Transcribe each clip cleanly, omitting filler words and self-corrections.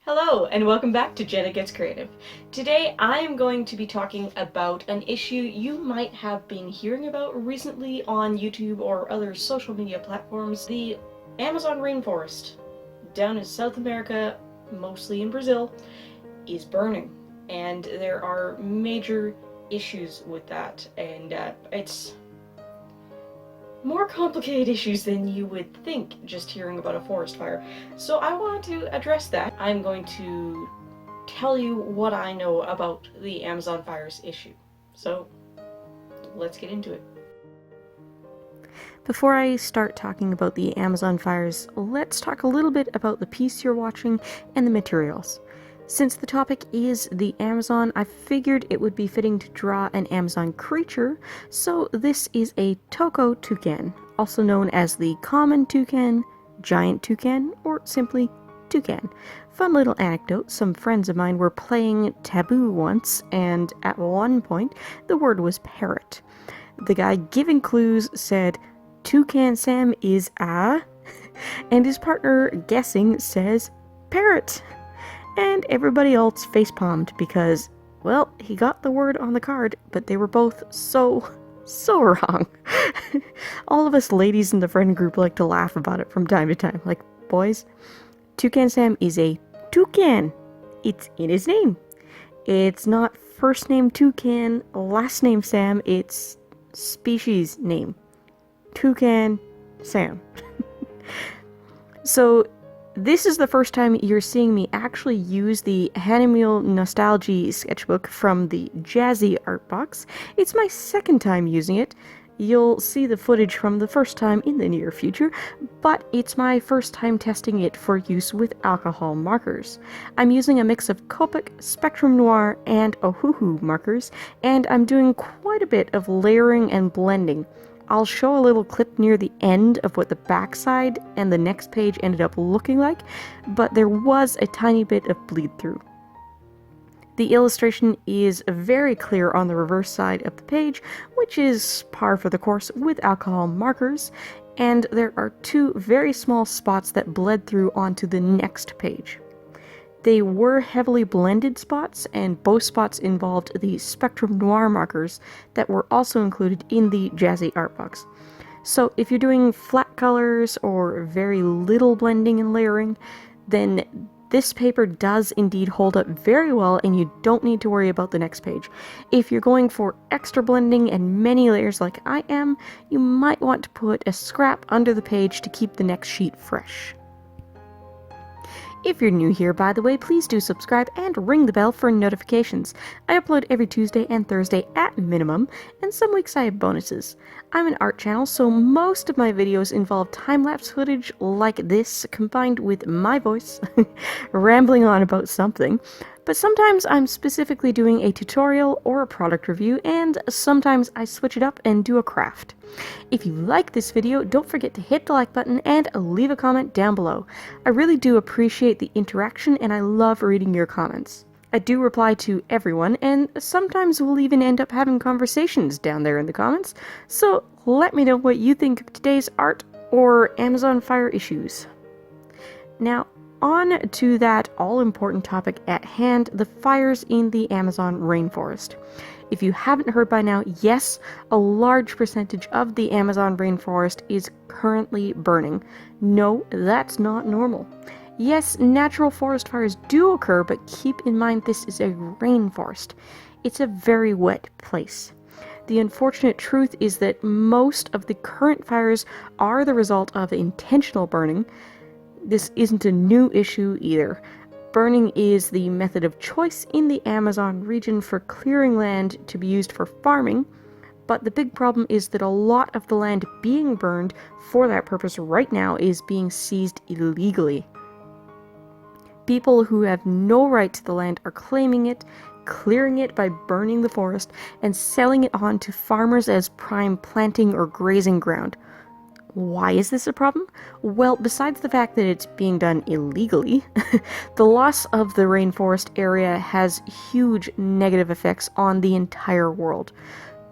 Hello, and welcome back to Jenna Gets Creative. Today I am going to be talking about an issue you might have been hearing about recently on YouTube or other social media platforms. The Amazon rainforest down in South America, mostly in Brazil, is burning. And there are major issues with that, and it's more complicated issues than you would think just hearing about a forest fire. So I want to address that. I'm going to tell you what I know about the Amazon fires issue. So let's get into it. Before I start talking about the Amazon fires, let's talk a little bit about the piece you're watching and the materials. Since the topic is the Amazon, I figured it would be fitting to draw an Amazon creature, so this is a toucan, also known as the common toucan, giant toucan, or simply toucan. Fun little anecdote, some friends of mine were playing Taboo once, and at one point, the word was parrot. The guy giving clues said, "Toucan Sam is a," and his partner, guessing, says, "parrot." And everybody else facepalmed because, well, he got the word on the card, but they were both so wrong. All of us ladies in the friend group like to laugh about it from time to time. Like, boys, Toucan Sam is a toucan. It's in his name. It's not first name Toucan, last name Sam. It's species name. Toucan Sam. So, this is the first time you're seeing me actually use the Nostalgie Sketchbook from the Jazzy art box. It's my second time using it. You'll see the footage from the first time in the near future, but it's my first time testing it for use with alcohol markers. I'm using a mix of Copic, Spectrum Noir, and Ohuhu markers, and I'm doing quite a bit of layering and blending. I'll show a little clip near the end of what the backside and the next page ended up looking like, but there was a tiny bit of bleed through. The illustration is very clear on the reverse side of the page, which is par for the course with alcohol markers, and there are two very small spots that bled through onto the next page. They were heavily blended spots, and both spots involved the Spectrum Noir markers that were also included in the Jazzy art box. So if you're doing flat colors or very little blending and layering, then this paper does indeed hold up very well and you don't need to worry about the next page. If you're going for extra blending and many layers like I am, you might want to put a scrap under the page to keep the next sheet fresh. If you're new here, by the way, please do subscribe and ring the bell for notifications. I upload every Tuesday and Thursday at minimum, and some weeks I have bonuses. I'm an art channel, so most of my videos involve time-lapse footage like this, combined with my voice, rambling on about something. But sometimes I'm specifically doing a tutorial or a product review, and sometimes I switch it up and do a craft. If you like this video, don't forget to hit the like button and leave a comment down below. I really do appreciate the interaction and I love reading your comments. I do reply to everyone, and sometimes we'll even end up having conversations down there in the comments, so let me know what you think of today's art or Amazon fire issues. Now, on to that all-important topic at hand, the fires in the Amazon rainforest. If you haven't heard by now, yes, a large percentage of the Amazon rainforest is currently burning. No, that's not normal. Yes, natural forest fires do occur, but keep in mind this is a rainforest. It's a very wet place. The unfortunate truth is that most of the current fires are the result of intentional burning. This isn't a new issue either. Burning is the method of choice in the Amazon region for clearing land to be used for farming, but the big problem is that a lot of the land being burned for that purpose right now is being seized illegally. People who have no right to the land are claiming it, clearing it by burning the forest, and selling it on to farmers as prime planting or grazing ground. Why is this a problem? Well, besides the fact that it's being done illegally, the loss of the rainforest area has huge negative effects on the entire world.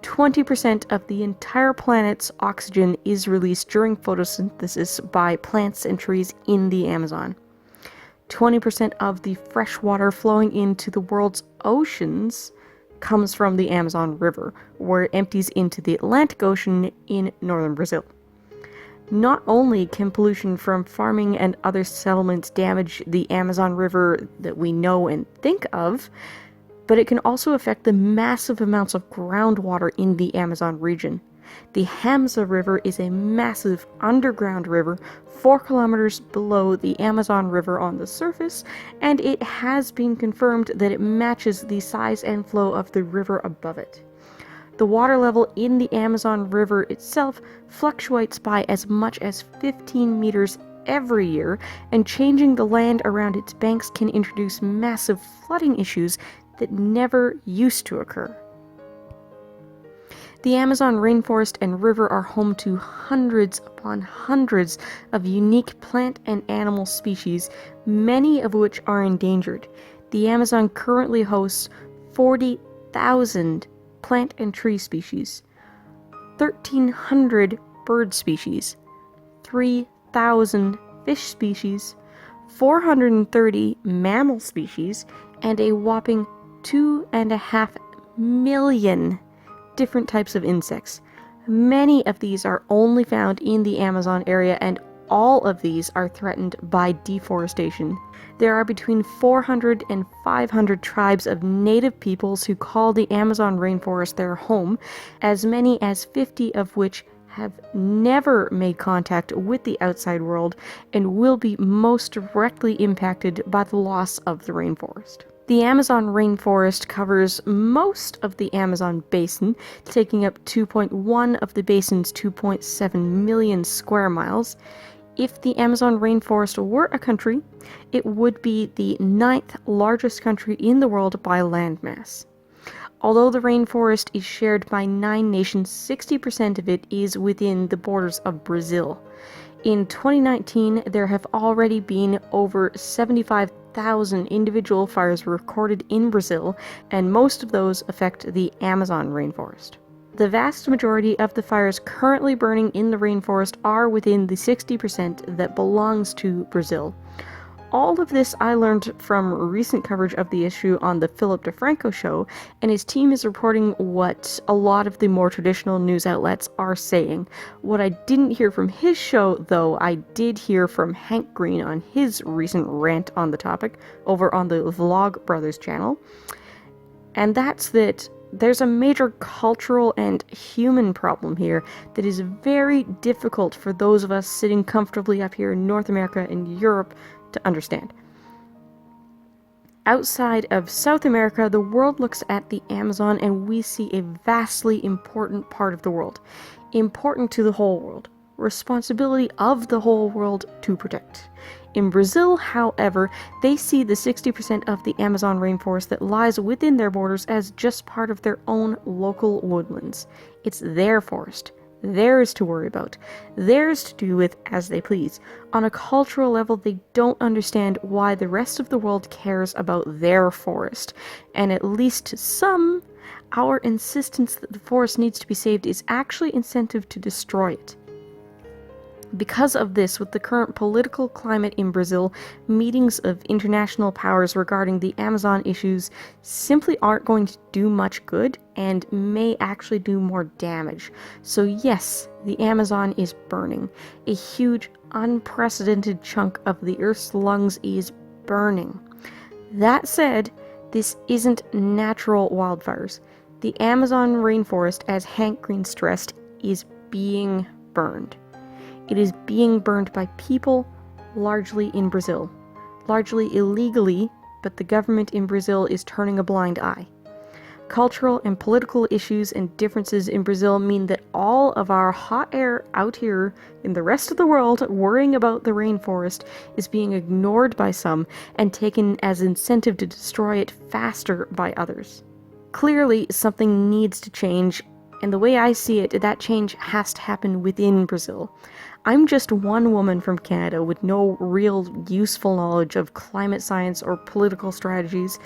20% of the entire planet's oxygen is released during photosynthesis by plants and trees in the Amazon. 20% of the fresh water flowing into the world's oceans comes from the Amazon River, where it empties into the Atlantic Ocean in northern Brazil. Not only can pollution from farming and other settlements damage the Amazon River that we know and think of, but it can also affect the massive amounts of groundwater in the Amazon region. The Hamza River is a massive underground river 4 kilometers below the Amazon River on the surface, and it has been confirmed that it matches the size and flow of the river above it. The water level in the Amazon River itself fluctuates by as much as 15 meters every year, and changing the land around its banks can introduce massive flooding issues that never used to occur. The Amazon rainforest and river are home to hundreds upon hundreds of unique plant and animal species, many of which are endangered. The Amazon currently hosts 40,000 plant and tree species, 1,300 bird species, 3,000 fish species, 430 mammal species, and a whopping 2.5 million different types of insects. Many of these are only found in the Amazon area, and all of these are threatened by deforestation. There are between 400 and 500 tribes of native peoples who call the Amazon rainforest their home, as many as 50 of which have never made contact with the outside world and will be most directly impacted by the loss of the rainforest. The Amazon rainforest covers most of the Amazon basin, taking up 2.1 of the basin's 2.7 million square miles. If the Amazon rainforest were a country, it would be the 9th largest country in the world by landmass. Although the rainforest is shared by 9 nations, 60% of it is within the borders of Brazil. In 2019, there have already been over 75,000 individual fires recorded in Brazil, and most of those affect the Amazon rainforest. The vast majority of the fires currently burning in the rainforest are within the 60% that belongs to Brazil. All of this I learned from recent coverage of the issue on the Philip DeFranco show, and his team is reporting what a lot of the more traditional news outlets are saying. What I didn't hear from his show, though, I did hear from Hank Green on his recent rant on the topic over on the Vlog Brothers channel, and that's that there's a major cultural and human problem here that is very difficult for those of us sitting comfortably up here in North America and Europe to understand. Outside of South America, the world looks at the Amazon and we see a vastly important part of the world, important to the whole world, responsibility of the whole world to protect. In Brazil, however, they see the 60% of the Amazon rainforest that lies within their borders as just part of their own local woodlands. It's their forest, theirs to worry about, theirs to do with as they please. On a cultural level, they don't understand why the rest of the world cares about their forest, and at least to some, our insistence that the forest needs to be saved is actually incentive to destroy it. Because of this, with the current political climate in Brazil, meetings of international powers regarding the Amazon issues simply aren't going to do much good and may actually do more damage. So yes, the Amazon is burning. A huge, unprecedented chunk of the Earth's lungs is burning. That said, this isn't natural wildfires. The Amazon rainforest, as Hank Green stressed, is being burned. It is being burned by people, largely in Brazil. Largely illegally, but the government in Brazil is turning a blind eye. Cultural and political issues and differences in Brazil mean that all of our hot air out here in the rest of the world worrying about the rainforest is being ignored by some and taken as incentive to destroy it faster by others. Clearly, something needs to change, and the way I see it, that change has to happen within Brazil. I'm just one woman from Canada with no real useful knowledge of climate science or political strategies,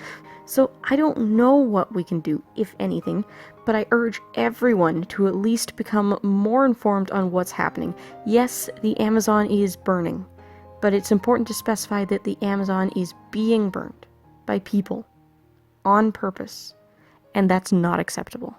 so I don't know what we can do, if anything, but I urge everyone to at least become more informed on what's happening. Yes, the Amazon is burning, But it's important to specify that the Amazon is being burned by people on purpose, and that's not acceptable.